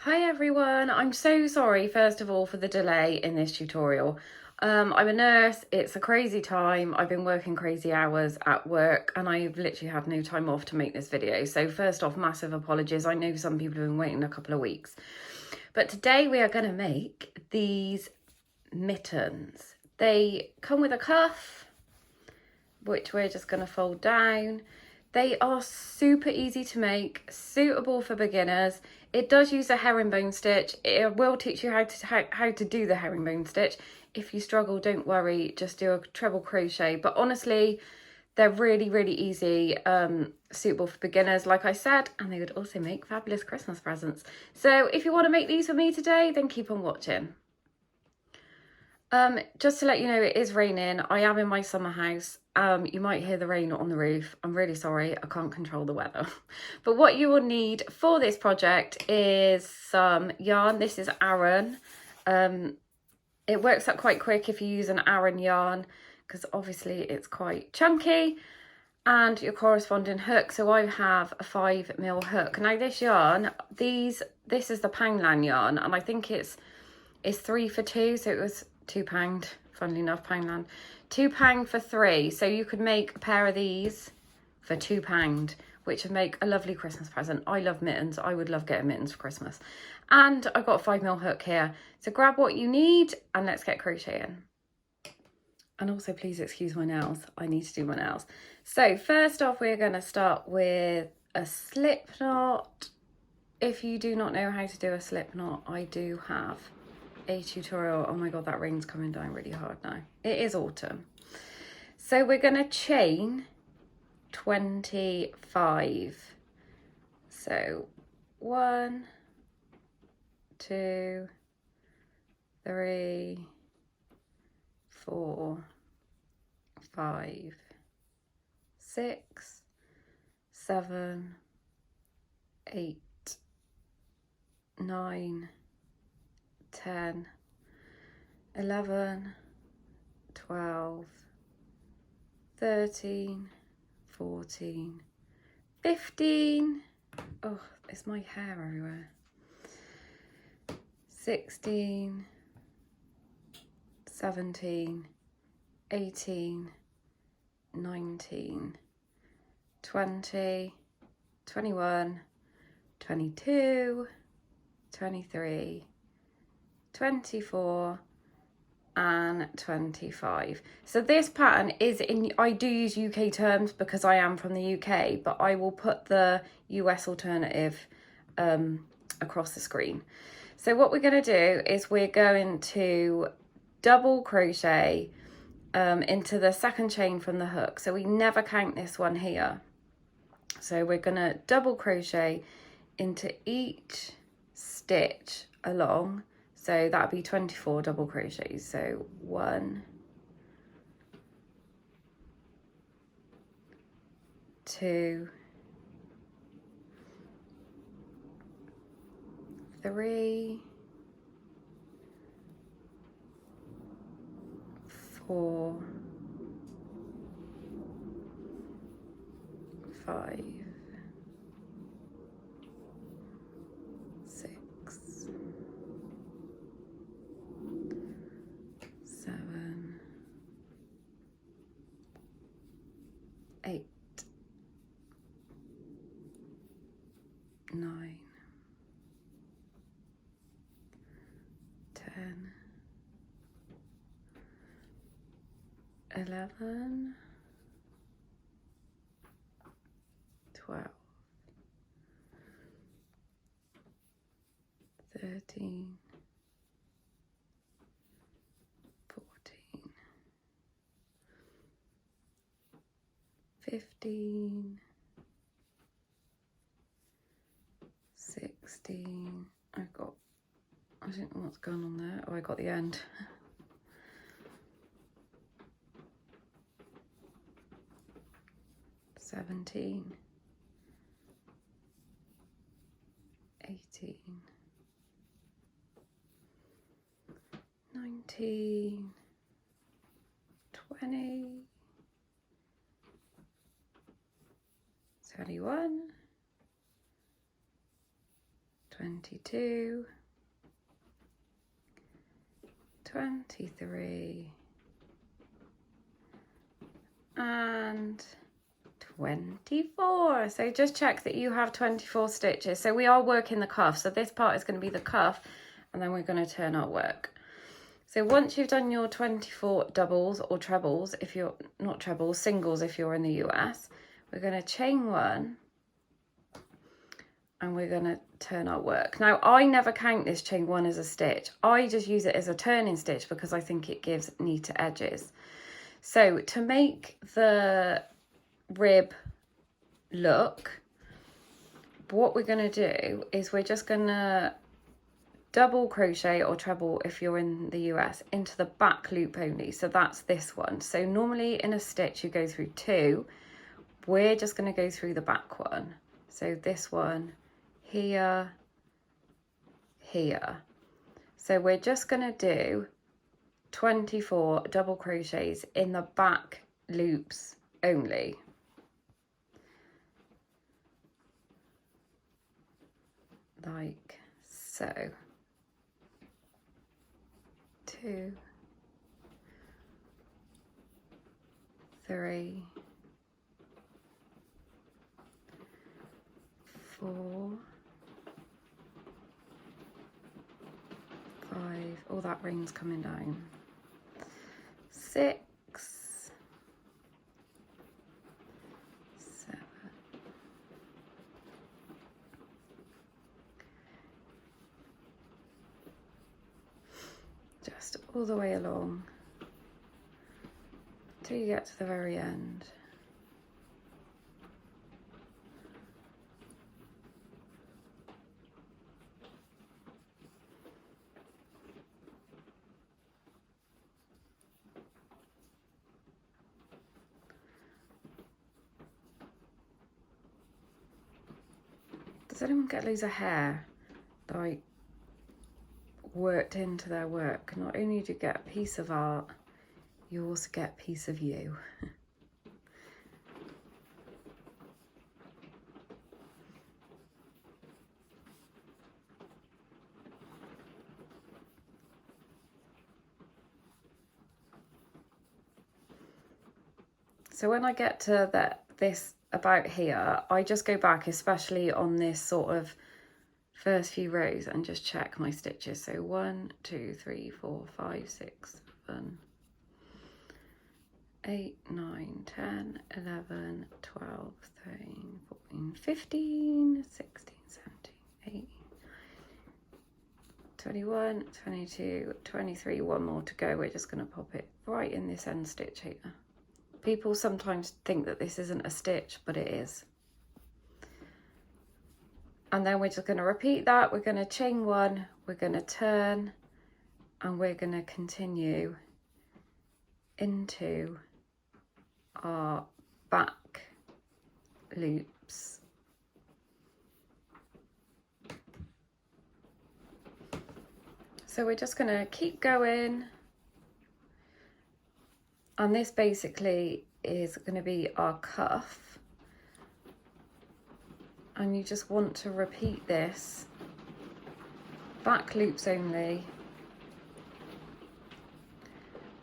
Hi everyone, I'm so sorry first of all for the delay in this tutorial. I'm a nurse, it's a crazy time, I've been working crazy hours at work and I've literally had no time off to make this video. So first off, massive apologies, I know some people have been waiting a couple of weeks. But today we are going to make these mittens. They come with a cuff, which we're just going to fold down. They are super easy to make, suitable for beginners. It does use a herringbone stitch. It will teach you how to do the herringbone stitch. If you struggle, don't worry, just do a treble crochet. But honestly, they're really, really easy, suitable for beginners, like I said, and they would also make fabulous Christmas presents. So if you want to make these for me today, then keep on watching. Just to let you know, it is raining. I am in my summer house. You might hear the rain on the roof. I'm really sorry, I can't control the weather. But what you will need for this project is some yarn. This is Aran. It works up quite quick if you use an Aran yarn, because obviously it's quite chunky, and your corresponding hook. So I have a 5mm hook. Now this yarn, this is the Poundland yarn, and I think it's 3 for 2, so it was £2, funnily enough, Poundland. £2 for 3, so you could make a pair of these for £2, which would make a lovely Christmas present. I love mittens. I would love getting mittens for Christmas. And I've got a 5mm hook here. So grab what you need and let's get crocheting. And also please excuse my nails. I need to do my nails. So first off, we're going to start with a slip knot. If you do not know how to do a slip knot, I do have a tutorial. Oh my god, that rain's coming down really hard now. It is autumn. So we're going to chain 25. So 1, 2, 3, 4, 5, 6, 7, 8, 9, 10, 11, 12, 13, 14, 15, oh, it's my hair everywhere, 16, 17, 18, 19, 20, 21, 22, 23, 24 and 25. So this pattern is in, I do use UK terms because I am from the UK, but I will put the US alternative across the screen. So what we're going to do is we're going to double crochet into the second chain from the hook. So we never count this one here. So we're going to double crochet into each stitch along. So that'd be 24 double crochets. So 1, 2, 3, 4, 5, 6, 7, 8, 9, 10, 11, 12, 13, 14, 15, 16, I don't know what's going on there. Oh, I got the end. 17, 18, 19, 20, 21, 22, 22, 23, and 24. So just check that you have 24 stitches. So we are working the cuff, so this part is going to be the cuff, and then we're going to turn our work. So once you've done your 24 doubles or trebles, if you're not trebles, singles if you're in the US, we're going to chain one and we're going to turn our work. Now I never count this chain one as a stitch. I just use it as a turning stitch because I think it gives neater edges. So to make the rib look, what we're going to do is we're just going to double crochet or treble if you're in the US into the back loop only. So that's this one. So normally in a stitch you go through two. We're just going to go through the back one. So this one here, here. So we're just going to do 24 double crochets in the back loops only. Like so. 2, 3, 4, 5. Oh, that rain's coming down. 6, 7, 8. Just all the way along till you get to the very end. Does anyone get loads of hair like worked into their work? Not only do you get a piece of art, you also get a piece of you. So when I get to this about here, I just go back, especially on this sort of first few rows, and just check my stitches. So 1, 2, 3, 4, 5, 6, 7, 8, 9, 10, 11, 12, 13, 14, 15, 16, 17, 18, 21, 22, 23, one more to go. We're just going to pop it right in this end stitch here. People sometimes think that this isn't a stitch, but it is. And then we're just going to repeat that. We're going to chain one, we're going to turn, and we're going to continue into our back loops. So we're just going to keep going. And this basically is going to be our cuff. And you just want to repeat this, back loops only,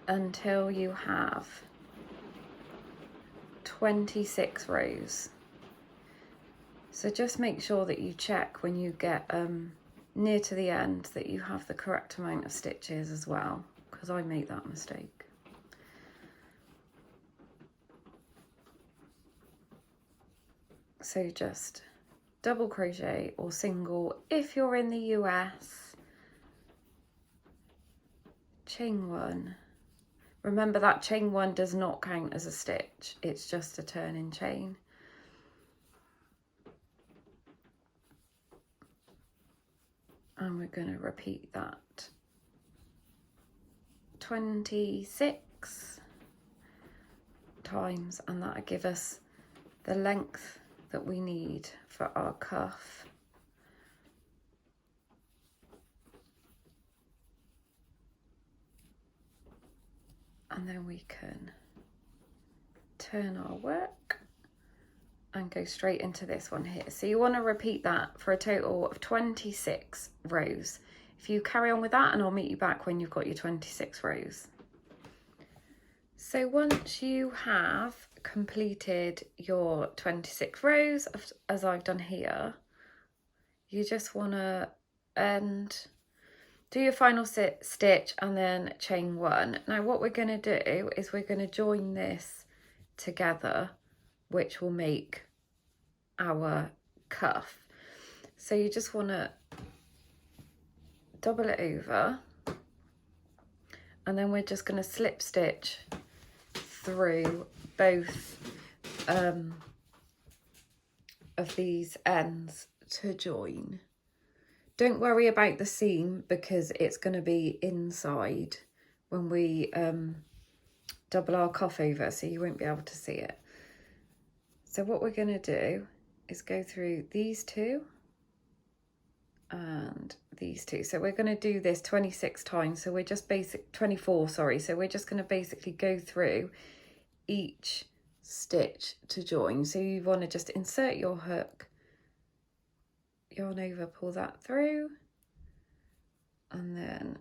until you have 26 rows. So just make sure that you check when you get near to the end that you have the correct amount of stitches as well, because I made that mistake. So just double crochet or single if you're in the US, chain one. Remember that chain one does not count as a stitch, it's just a turning chain. And we're going to repeat that 26 times, and that'll give us the length that we need for our cuff. And then we can turn our work and go straight into this one here. So you want to repeat that for a total of 26 rows. If you carry on with that, and I'll meet you back when you've got your 26 rows. So once you have completed your 26 rows, as I've done here, you just want to do your final stitch and then chain one. Now what we're going to do is we're going to join this together, which will make our cuff. So you just want to double it over, and then we're just going to slip stitch through both of these ends to join. Don't worry about the seam because it's going to be inside when we double our cuff over, so you won't be able to see it. So what we're going to do is go through these two and these two. So we're going to do this 26 times. So we're just 24, sorry. So we're just going to basically go through each stitch to join. So you want to just insert your hook, yarn over, pull that through, and then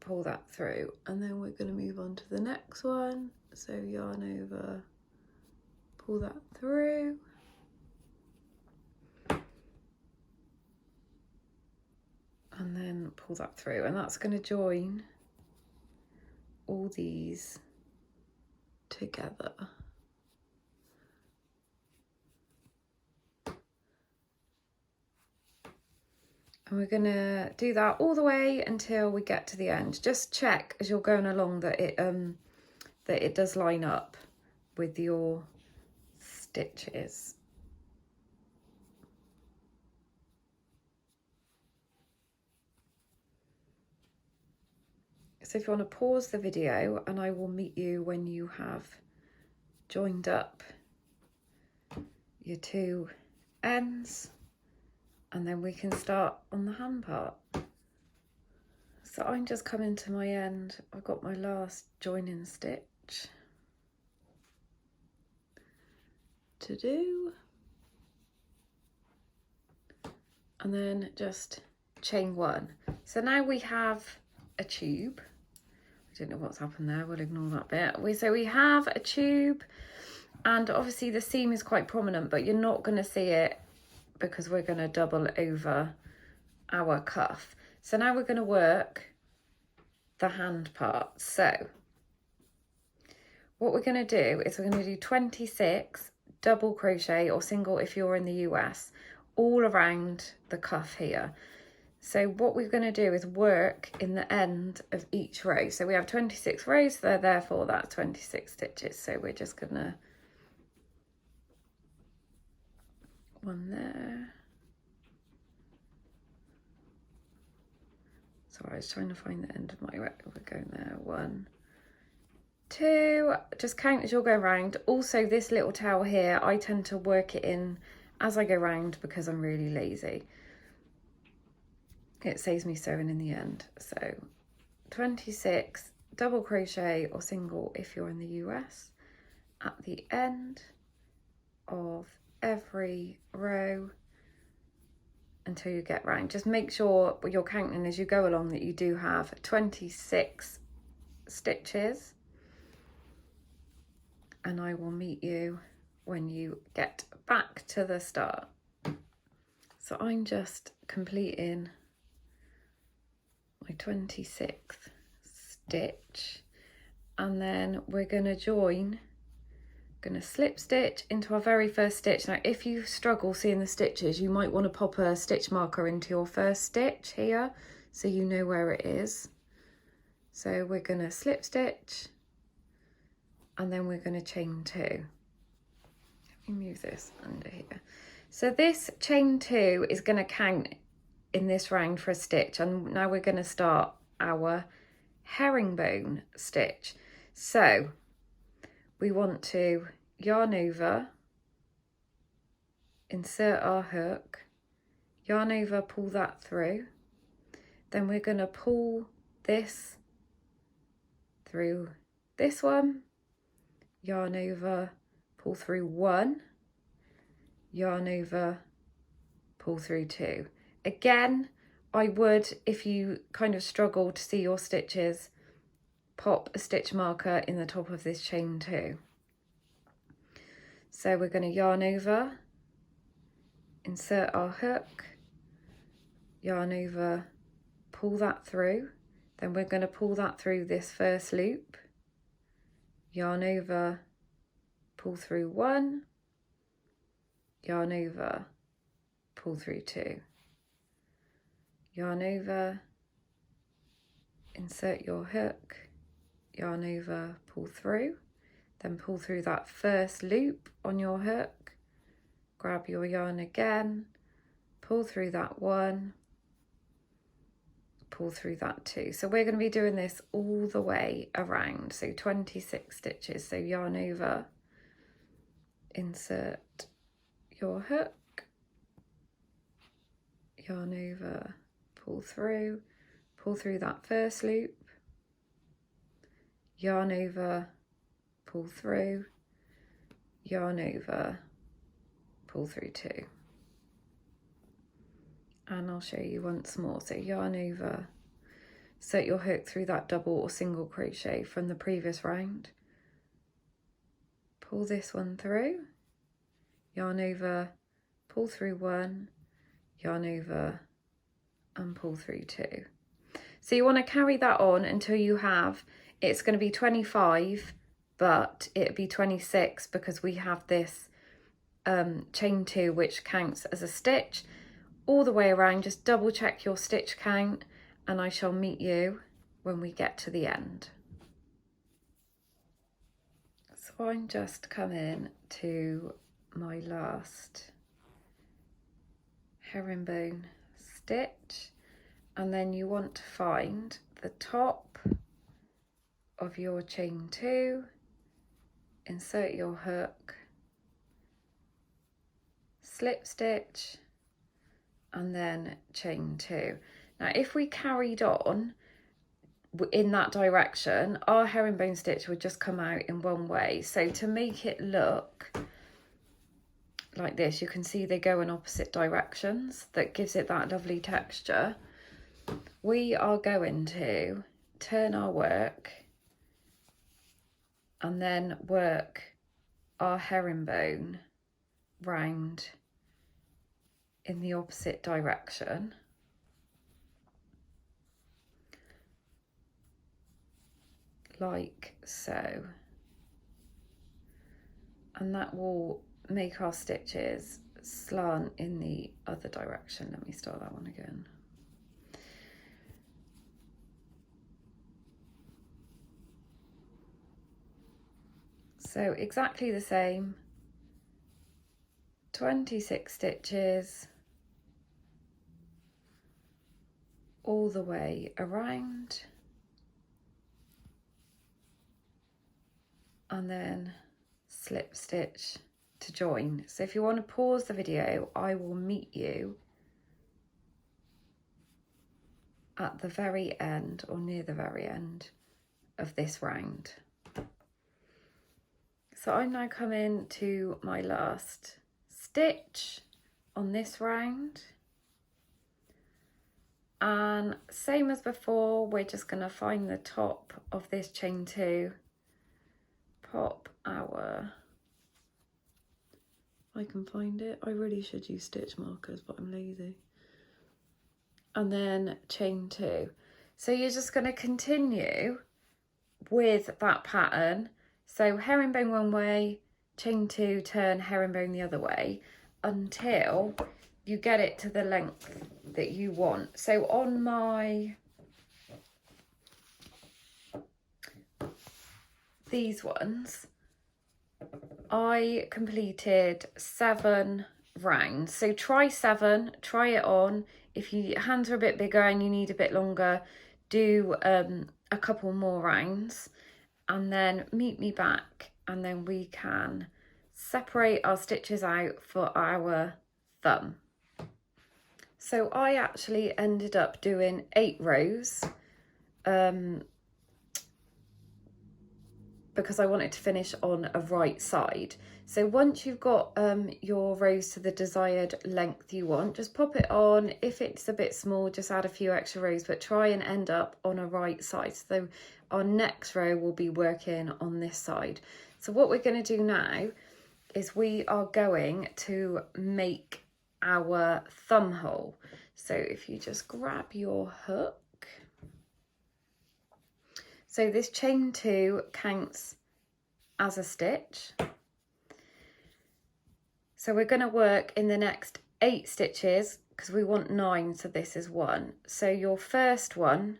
pull that through. And then we're going to move on to the next one. So yarn over, pull that through, and then pull that through, and that's going to join all these together. And we're going to do that all the way until we get to the end. Just check as you're going along that it does line up with your stitches. So if you want to pause the video, and I will meet you when you have joined up your two ends, and then we can start on the hand part. So I'm just coming to my end. I've got my last joining stitch to do, and then just chain one. So now we have a tube. I don't know what's happened there, we'll ignore that bit. So we have a tube, and obviously the seam is quite prominent, but you're not going to see it because we're going to double over our cuff. So now we're going to work the hand part. So what we're going to do is we're going to do 26 double crochet or single if you're in the US all around the cuff here. So what we're going to do is work in the end of each row. So we have 26 rows, so therefore that's 26 stitches. So we're just going to one there. Sorry, I was trying to find the end of my row. We're going there. 1, 2. Just count as you're going round. Also, this little tail here, I tend to work it in as I go round because I'm really lazy. It saves me sewing in the end. So 26 double crochet or single if you're in the US at the end of every row until you get round. Just make sure you're counting as you go along that you do have 26 stitches, and I will meet you when you get back to the start. So I'm just completing my 26th stitch, and then we're going to join, going to slip stitch into our very first stitch. Now if you struggle seeing the stitches, you might want to pop a stitch marker into your first stitch here so you know where it is. So we're going to slip stitch, and then we're going to chain 2. Let me move this under here. So this chain 2 is going to count in this round for a stitch, and now we're going to start our herringbone stitch. So we want to yarn over, insert our hook, yarn over, pull that through, then we're going to pull this through this one, yarn over, pull through 1, yarn over, pull through 2. Again, I would, if you kind of struggle to see your stitches, pop a stitch marker in the top of this chain 2. So we're going to yarn over, insert our hook, yarn over, pull that through, then we're going to pull that through this first loop, yarn over, pull through 1, yarn over, pull through 2, yarn over, insert your hook, yarn over, pull through, then pull through that first loop on your hook, grab your yarn again, pull through that 1, pull through that 2. So we're going to be doing this all the way around, so 26 stitches. So yarn over, insert your hook, yarn over, pull through that first loop, yarn over, pull through, yarn over, pull through 2. And I'll show you once more. So yarn over, insert your hook through that double or single crochet from the previous round, pull this one through, yarn over, pull through 1, yarn over, and pull through 2. So you want to carry that on until you have, it's going to be 25, but it'll be 26 because we have this chain 2 which counts as a stitch all the way around. Just double check your stitch count and I shall meet you when we get to the end. So I'm just coming to my last herringbone stitch, and then you want to find the top of your chain 2, insert your hook, slip stitch, and then chain 2. Now if we carried on in that direction, our herringbone stitch would just come out in one way. So to make it look like this, you can see they go in opposite directions. That gives it that lovely texture. We are going to turn our work and then work our herringbone round in the opposite direction. Like so. And that will make our stitches slant in the other direction. Let me start that one again. So exactly the same, 26 stitches all the way around, and then slip stitch to join. So if you want to pause the video, I will meet you at the very end or near the very end of this round. So I'm now coming to my last stitch on this round, and same as before, we're just going to find the top of this chain 2, pop our, I can find it, I really should use stitch markers but I'm lazy, and then chain 2. So you're just going to continue with that pattern. So herringbone one way, chain 2, turn herringbone the other way until you get it to the length that you want. So on my, these ones, I completed 7 rounds. So try 7, try it on. If your hands are a bit bigger and you need a bit longer, do a couple more rounds. And then meet me back, and then we can separate our stitches out for our thumb. So I actually ended up doing 8 rows because I wanted to finish on a right side. So once you've got your rows to the desired length you want, just pop it on. If it's a bit small, just add a few extra rows, but try and end up on a right side. So our next row will be working on this side. So what we're going to do now is we are going to make our thumb hole. So if you just grab your hook. So this chain 2 counts as a stitch. So we're going to work in the next 8 stitches because we want 9, so this is 1. So your first one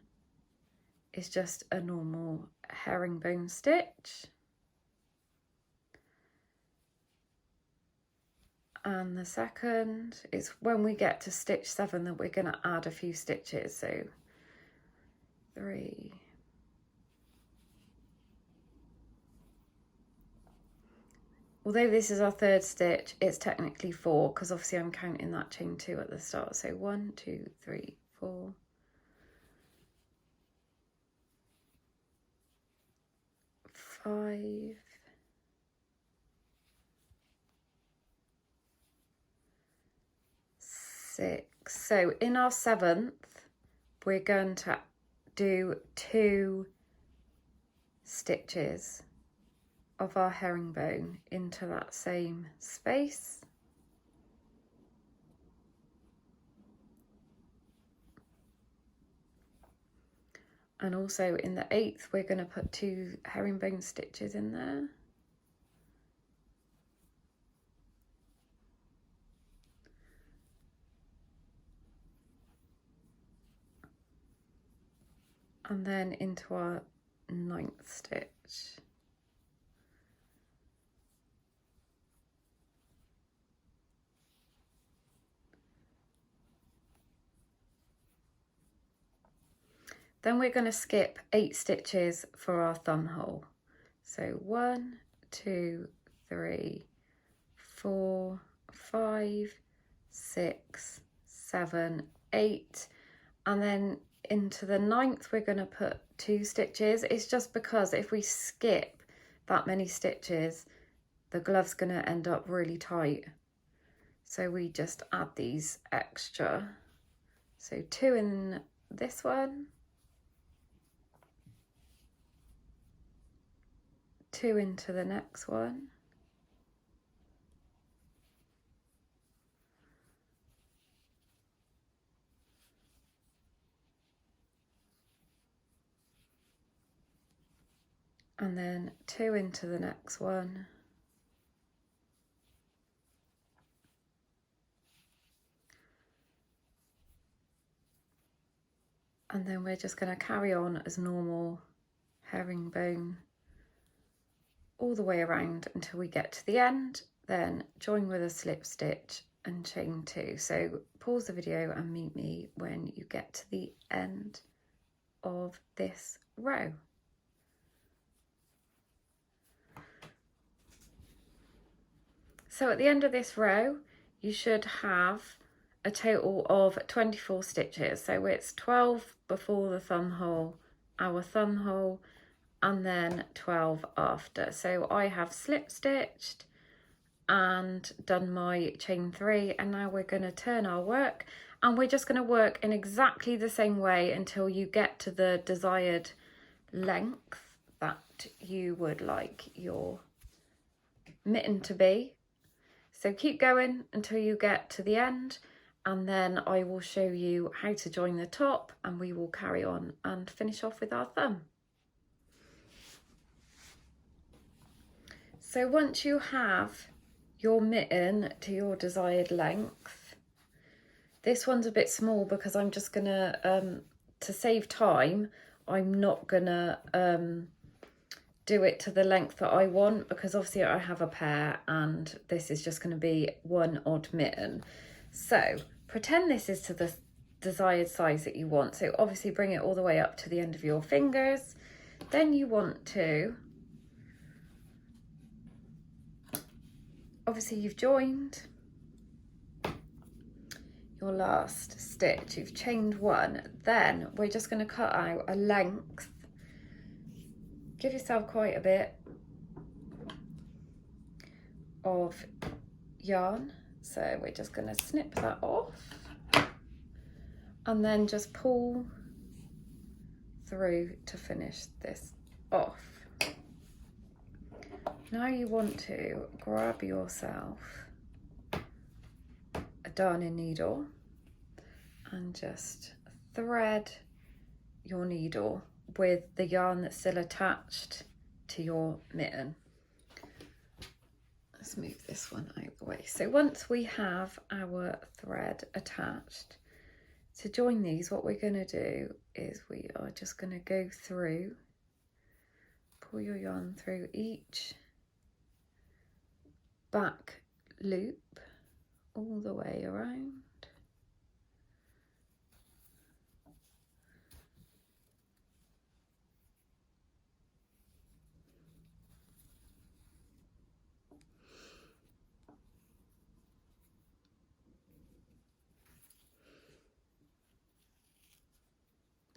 is just a normal herringbone stitch. And the second is when we get to stitch 7 that we're going to add a few stitches. So 3. Although this is our 3rd stitch, it's technically 4 because obviously I'm counting that chain 2 at the start. So 1, 2, 3, 4. 5. 6. So in our 7th, we're going to do 2 stitches of our herringbone into that same space. And also in the 8th, we're going to put 2 herringbone stitches in there. And then into our 9th stitch. Then we're going to skip 8 stitches for our thumb hole. So 1, 2, 3, 4, 5, 6, 7, 8, and then into the 9th we're going to put 2 stitches. It's just because if we skip that many stitches, the glove's going to end up really tight. So we just add these extra. So 2 in this one, 2 into the next one, and then 2 into the next one, and then we're just going to carry on as normal herringbone all the way around until we get to the end, then join with a slip stitch and chain 2. So pause the video and meet me when you get to the end of this row. So at the end of this row, you should have a total of 24 stitches. So it's 12 before the thumb hole, our thumb hole, and then 12 after. So I have slip stitched and done my chain 3, and now we're going to turn our work, and we're just going to work in exactly the same way until you get to the desired length that you would like your mitten to be. So keep going until you get to the end, and then I will show you how to join the top, and we will carry on and finish off with our thumb. So once you have your mitten to your desired length, this one's a bit small because I'm just gonna, to save time, I'm not gonna do it to the length that I want, because obviously I have a pair and this is just gonna be one odd mitten. So pretend this is to the desired size that you want. So obviously bring it all the way up to the end of your fingers. Then you want to, obviously you've joined your last stitch, you've chained 1, then we're just going to cut out a length. Give yourself quite a bit of yarn, so we're just going to snip that off and then just pull through to finish this off. Now you want to grab yourself a darning needle and just thread your needle with the yarn that's still attached to your mitten. Let's move this one out of the way. So once we have our thread attached, to join these, what we're going to do is we are just going to go through, pull your yarn through each back loop all the way around.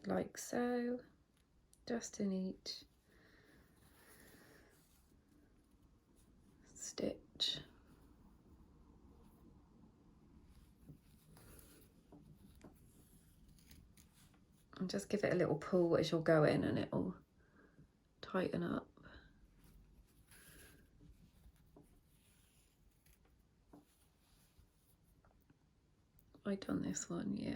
Like so, just in each stitch. And just give it a little pull as you're going and it'll tighten up. Have I done this one? Yeah.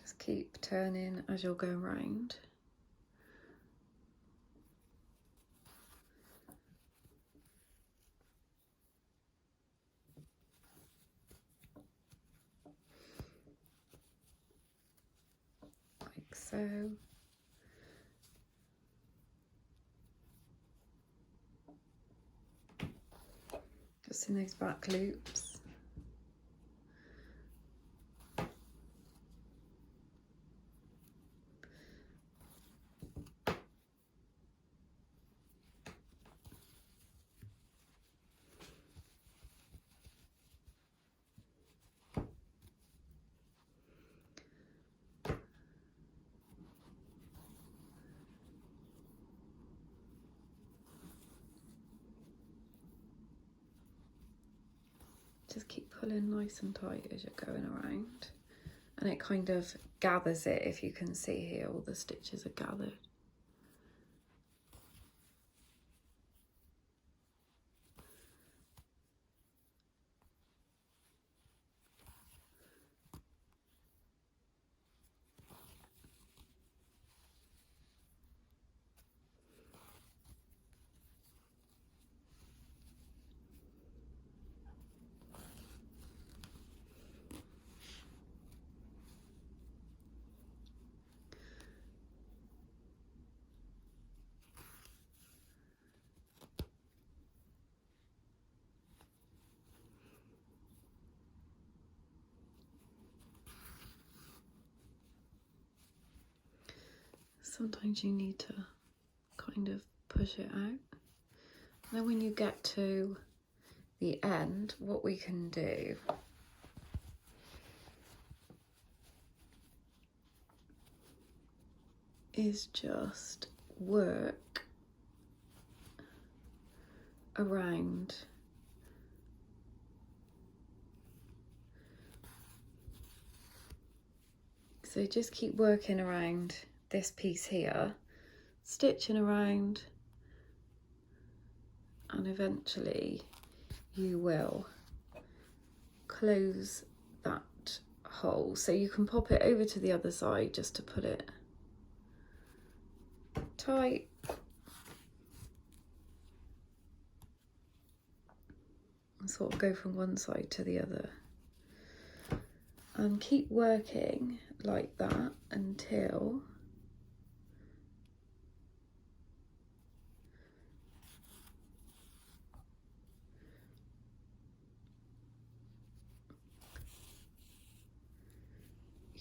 Just keep turning as you're going round. Like so. Just in those back loops. Just keep pulling nice and tight as you're going around, and it kind of gathers it. If you can see here, all the stitches are gathered. Sometimes you need to kind of push it out. Then when you get to the end, what we can do is just work around so just keep working around this piece here, stitching around, and eventually you will close that hole. So you can pop it over to the other side just to put it tight. And sort of go from one side to the other. And keep working like that until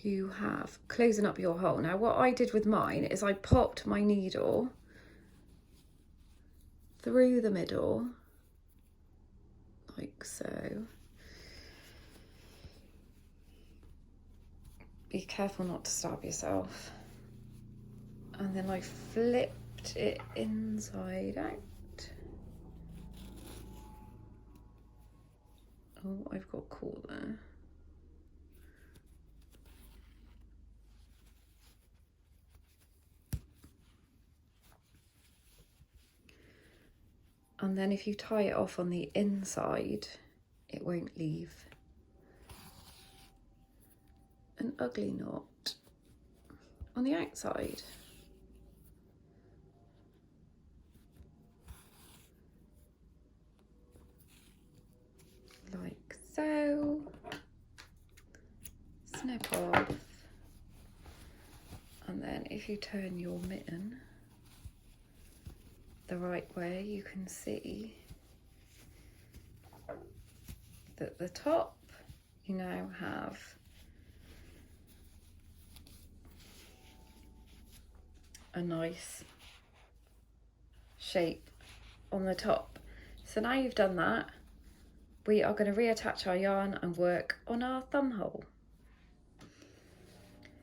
you have closing up your hole. Now what I did with mine is I popped my needle through the middle, like so. Be careful not to stab yourself. And then I flipped it inside out. Oh, I've got caught there. And then if you tie it off on the inside, it won't leave an ugly knot on the outside. Like so. Snip off. And then if you turn your mitten the right way, you can see that the top you now have a nice shape on the top. So now you've done that, we are going to reattach our yarn and work on our thumb hole.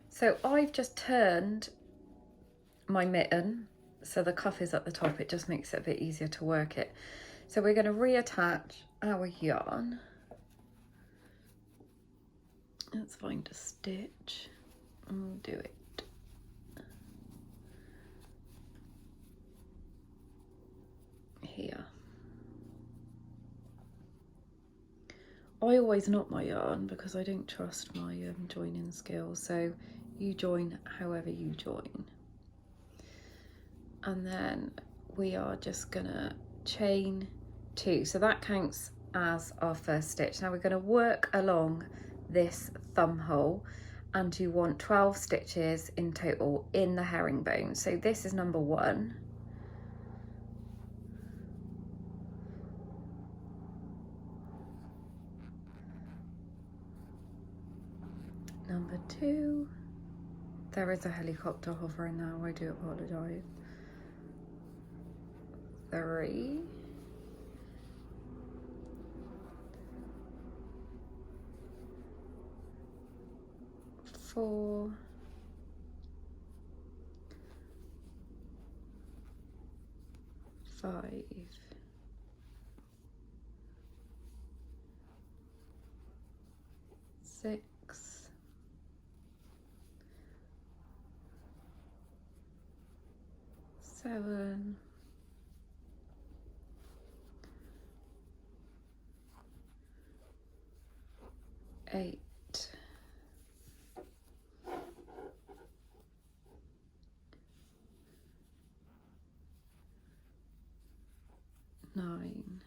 So I've just turned my mitten so the cuff is at the top. It just makes it a bit easier to work it. So we're going to reattach our yarn. Let's find a stitch and we'll do it. Here. I always knot my yarn because I don't trust my joining skills, so you join however you join. And then we are just gonna chain 2, so that counts as our first stitch. Now we're going to work along this thumb hole, and you want 12 stitches in total in the herringbone. So this is number 1. Number 2. There is a helicopter hovering now, I do apologise. 3. 4. 5. 6. 7. 8. 9.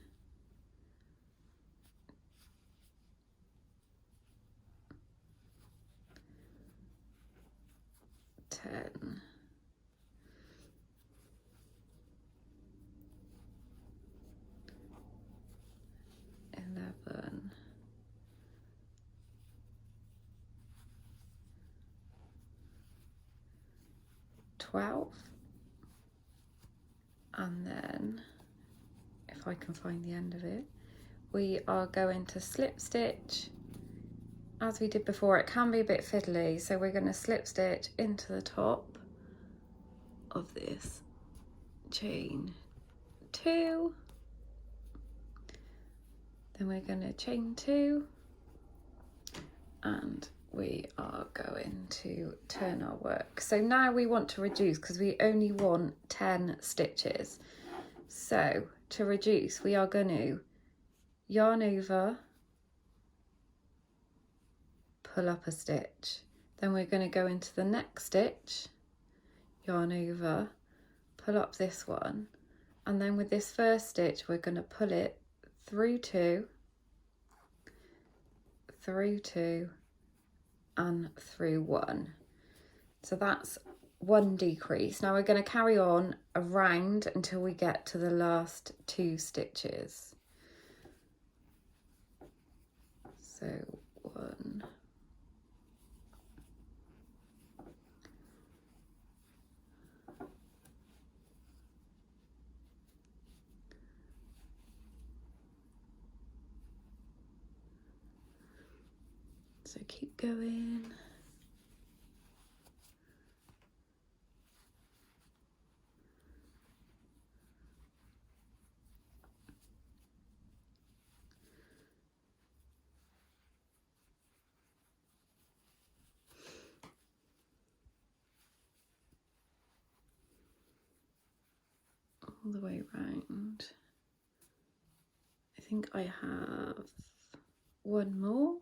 10. 11. 12. And then, if I can find the end of it, we are going to slip stitch as we did before. It can be a bit fiddly, so we're going to slip stitch into the top of this, chain 2, then we're going to chain 2, and we are going to turn our work. So now we want to reduce because we only want 10 stitches. So to reduce, we are going to yarn over, pull up a stitch, then we're going to go into the next stitch, yarn over, pull up this one, and then with this first stitch we're going to pull it through 2, through 2, and through 1. So that's 1 decrease. Now we're going to carry on around until we get to the last 2 stitches. So 1, 2, So keep going. All the way around. I think I have one more.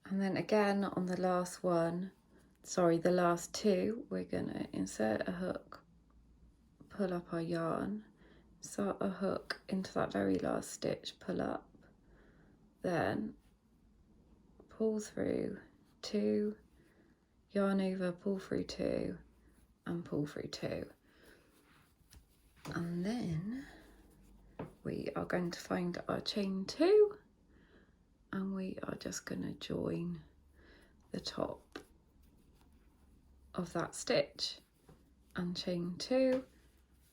And then again on the last one, sorry, the last two, we're gonna insert a hook, pull up our yarn, start a hook into that very last stitch, pull up, then pull through two, yarn over, pull through two, and pull through two. And then we are going to find our chain two, and we are just going to join the top of that stitch and chain two,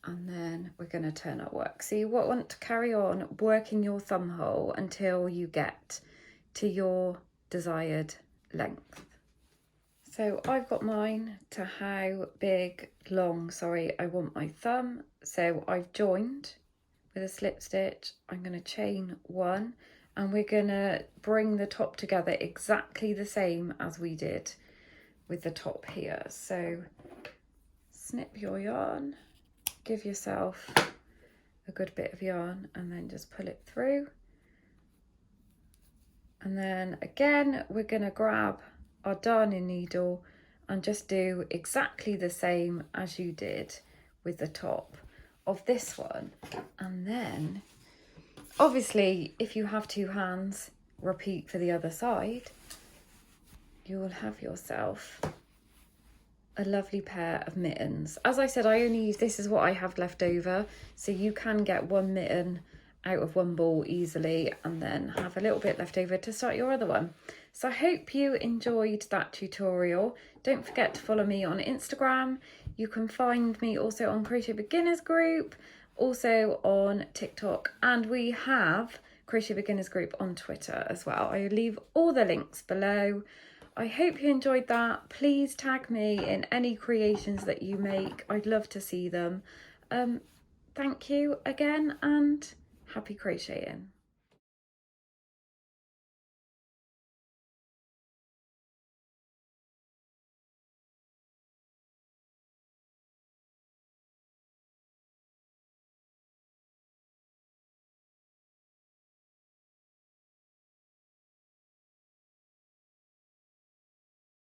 and then we're going to turn our work. So you want to carry on working your thumb hole until you get to your desired length. So I've got mine to how long I want my thumb. So I've joined with a slip stitch. I'm going to chain one, and we're going to bring the top together exactly the same as we did with the top here. So snip your yarn, give yourself a good bit of yarn, and then just pull it through. And then again, we're going to grab our darning needle and just do exactly the same as you did with the top of this one. And then obviously if you have two hands, repeat for the other side. You will have yourself a lovely pair of mittens. As I said, I only use, this is what I have left over, so you can get one mitten out of one ball easily and then have a little bit left over to start your other one. So I hope you enjoyed that tutorial. Don't forget to follow me on Instagram. You can find me also on Crochet Beginners Group, also on TikTok, and we have Crochet Beginners Group on Twitter as well. I leave all the links below. I hope you enjoyed that. Please tag me in any creations that you make. I'd love to see them. Thank you again, and happy crocheting.